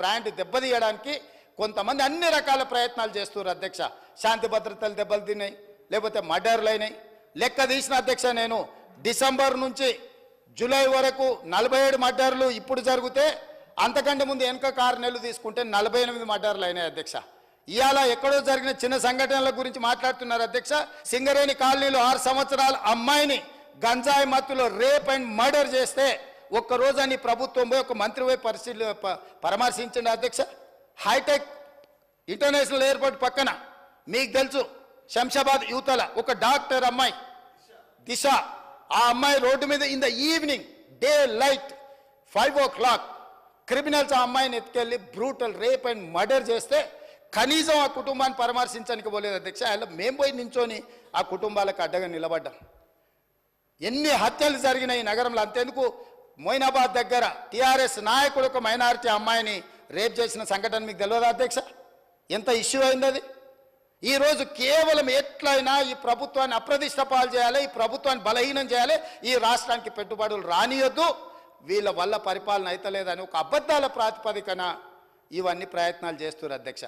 Brand దెబ్బతీయడానికి కొంతమంది అన్ని రకాల ప్రయత్నాలు చేస్తున్నారు అధ్యక్ష. శాంతి భద్రతలు దెబ్బలు తిన్నాయి, లేకపోతే మర్డర్లు అయినాయి. లెక్క తీసిన అధ్యక్ష, నేను డిసెంబర్ నుంచి జూలై వరకు 47 మర్డర్లు ఇప్పుడు జరిగితే అంతకంటే ముందు వెనుక 6 నెలలు తీసుకుంటే 48 మర్డర్లు అయినాయి అధ్యక్ష. ఇవాళ ఎక్కడో జరిగిన చిన్న సంఘటనల గురించి మాట్లాడుతున్నారు అధ్యక్ష. సింగరేణి కాలనీలో 6 సంవత్సరాల అమ్మాయిని గంజాయి మత్తులో రేప్ అండ్ మర్డర్ చేస్తే ఒక్కరోజు అని ప్రభుత్వం పోయి ఒక మంత్రి పోయి పరామర్శించండి అధ్యక్ష. హైటెక్ ఇంటర్నేషనల్ ఎయిర్పోర్ట్ పక్కన మీకు తెలుసు శంషాబాద్ యువతల ఒక డాక్టర్ అమ్మాయి దిశ, ఆ అమ్మాయి రోడ్డు మీద in the evening day light 5 o'clock criminals ఆ అమ్మాయిని ఎత్తుకెళ్ళి బ్రూటల్ రేప్ అండ్ మర్డర్ చేస్తే కనీసం ఆ కుటుంబాన్ని పరామర్శించడానికి పోలేదు అధ్యక్ష. అలా మేము పోయి నించొని ఆ కుటుంబాలకు అడ్డగా నిలబడ్డాం. ఎన్ని హత్యలు జరిగినాయి నగరంలో. అంతెందుకు మొయినాబాద్ దగ్గర టీఆర్ఎస్ నాయకుడు ఒక మైనారిటీ అమ్మాయిని రేప్ చేసిన సంఘటన మీకు తెలియదా అధ్యక్ష? ఎంత ఇష్యూ అయింది అది. ఈరోజు కేవలం ఎట్లయినా ఈ ప్రభుత్వాన్ని అప్రదిష్ట పాలు చేయాలి, ఈ ప్రభుత్వాన్ని బలహీనం చేయాలి, ఈ రాష్ట్రానికి పెట్టుబడులు రానియొద్దు, వీళ్ళ వల్ల పరిపాలన అయితలేదని ఒక అబద్ధాల ప్రాతిపదికన ఇవన్నీ ప్రయత్నాలు చేస్తున్నారు అధ్యక్ష.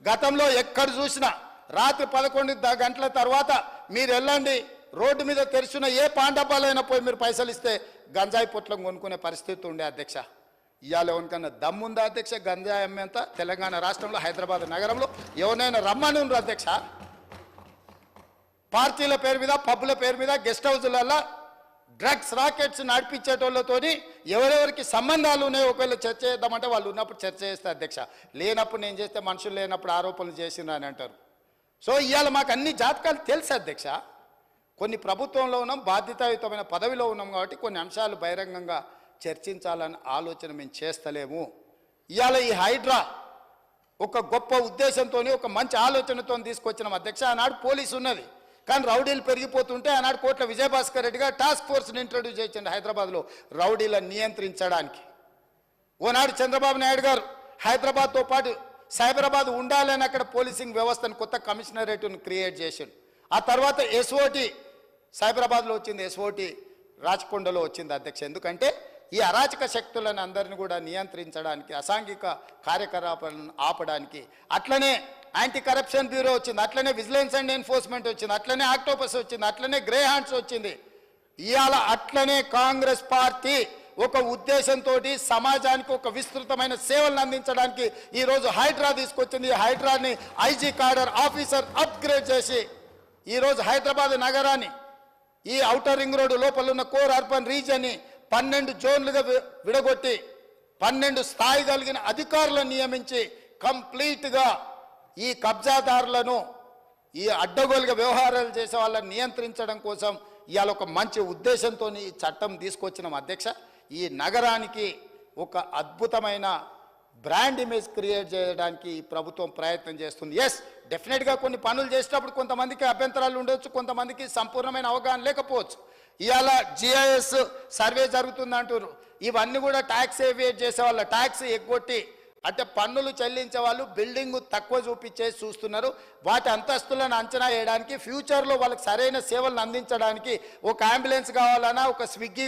గతంలో ఎక్కడ చూసినా రాత్రి 11 గంటల తర్వాత మీరు వెళ్ళండి, రోడ్డు మీద తెరిచిన ఏ పాండపాలైనా పోయి మీరు పైసలు ఇస్తే గంజాయి పొట్లం కొనుక్కునే పరిస్థితి ఉండే అధ్యక్ష. ఇవాళ ఎవరికన్నా దమ్ముందా అధ్యక్ష? గంజాయి అమ్మేంత తెలంగాణ రాష్ట్రంలో హైదరాబాద్ నగరంలో ఎవరైనా రమ్మని ఉన్నారు అధ్యక్ష. పార్టీల పేరు మీద, పబ్బుల పేరు మీద, గెస్ట్ హౌస్లలో డ్రగ్స్ రాకెట్స్ నడిపించేటోళ్ళతోని ఎవరెవరికి సంబంధాలు ఉన్నాయో ఒకవేళ చర్చ చేద్దామంటే వాళ్ళు ఉన్నప్పుడు చర్చ చేస్తే అధ్యక్ష, లేనప్పుడు నేను చేస్తే మనుషులు లేనప్పుడు ఆరోపణలు చేసిండ్రు అని అంటారు. సో ఇవాళ మాకు అన్ని జాతకాలు తెలుసు అధ్యక్ష. కొన్ని ప్రభుత్వంలో ఉన్నాం, బాధ్యతాయుతమైన పదవిలో ఉన్నాం కాబట్టి కొన్ని అంశాలు బహిరంగంగా చర్చించాలని ఆలోచన మేము చేస్తలేము. ఇవాళ ఈ హైడ్రా ఒక గొప్ప ఉద్దేశంతో ఒక మంచి ఆలోచనతో తీసుకొచ్చినాం అధ్యక్ష. ఆనాడు పోలీసు ఉన్నది, కానీ రౌడీలు పెరిగిపోతుంటే ఆనాడు కోట్ల విజయభాస్కర్ రెడ్డి గారు టాస్క్ ఫోర్స్ని ఇంట్రడ్యూస్ చేసిండు హైదరాబాద్లో రౌడీలను నియంత్రించడానికి. ఓనాడు చంద్రబాబు నాయుడు గారు హైదరాబాద్తో పాటు సైబరాబాద్ ఉండాలని అక్కడ పోలీసింగ్ వ్యవస్థను కొత్త కమిషనరేట్ను క్రియేట్ చేసిండు. ఆ తర్వాత ఎస్ఓటి సైబరాబాద్లో వచ్చింది, ఎస్ఓటి రాచకొండలో వచ్చింది అధ్యక్ష. ఎందుకంటే ఈ అరాచక శక్తులను అందరిని కూడా నియంత్రించడానికి, అసాంఘిక కార్యకలాపాలను ఆపడానికి. అట్లనే యాంటీ కరప్షన్ బ్యూరో వచ్చింది, అట్లనే విజిలెన్స్ అండ్ ఎన్ఫోర్స్మెంట్ వచ్చింది, అట్లనే ఆక్టోపస్ వచ్చింది, అట్లనే గ్రే హ్యాండ్స్ వచ్చింది. ఇవాళ అట్లనే కాంగ్రెస్ పార్టీ ఒక ఉద్దేశంతో సమాజానికి ఒక విస్తృతమైన సేవలను అందించడానికి ఈరోజు హైడ్రా తీసుకొచ్చింది. ఈ హైడ్రాని ఐజీ కాడర్ ఆఫీసర్ అప్గ్రేడ్ చేసి ఈరోజు హైదరాబాద్ నగరాన్ని, ఈ ఔటర్ రింగ్ రోడ్డు లోపల ఉన్న కోర్ అర్బన్ రీజియన్ని 12 జోన్లుగా విడగొట్టి 12 స్థాయి కలిగిన అధికారులను నియమించి కంప్లీట్గా ఈ కబ్జాదారులను, ఈ అడ్డగోలుగా వ్యవహారాలు చేసే వాళ్ళని నియంత్రించడం కోసం ఇవాళ ఒక మంచి ఉద్దేశంతో ఈ చట్టం తీసుకొచ్చినాం అధ్యక్ష. ఈ నగరానికి ఒక అద్భుతమైన బ్రాండ్ ఇమేజ్ క్రియేట్ చేయడానికి ఈ ప్రభుత్వం ప్రయత్నం చేస్తుంది. ఎస్, డెఫినెట్గా కొన్ని పనులు చేసేటప్పుడు కొంతమందికి అభ్యంతరాలు ఉండొచ్చు, కొంతమందికి సంపూర్ణమైన అవగాహన లేకపోవచ్చు. ఇవాళ జిఐఎస్ సర్వే జరుగుతుందంటారు. ఇవన్నీ కూడా ట్యాక్స్ ఏవియేట్ చేసే వాళ్ళ ట్యాక్స్ ఎగ్గొట్టి, అంటే పన్నులు చెల్లించే వాళ్ళు బిల్డింగ్ తక్కువ చూపించేసి చూస్తున్నారు. వాటి అంతస్తులను అంచనా వేయడానికి, ఫ్యూచర్లో వాళ్ళకి సరైన సేవలను అందించడానికి ఒక అంబులెన్స్ కావాలన్నా, ఒక స్విగ్గీ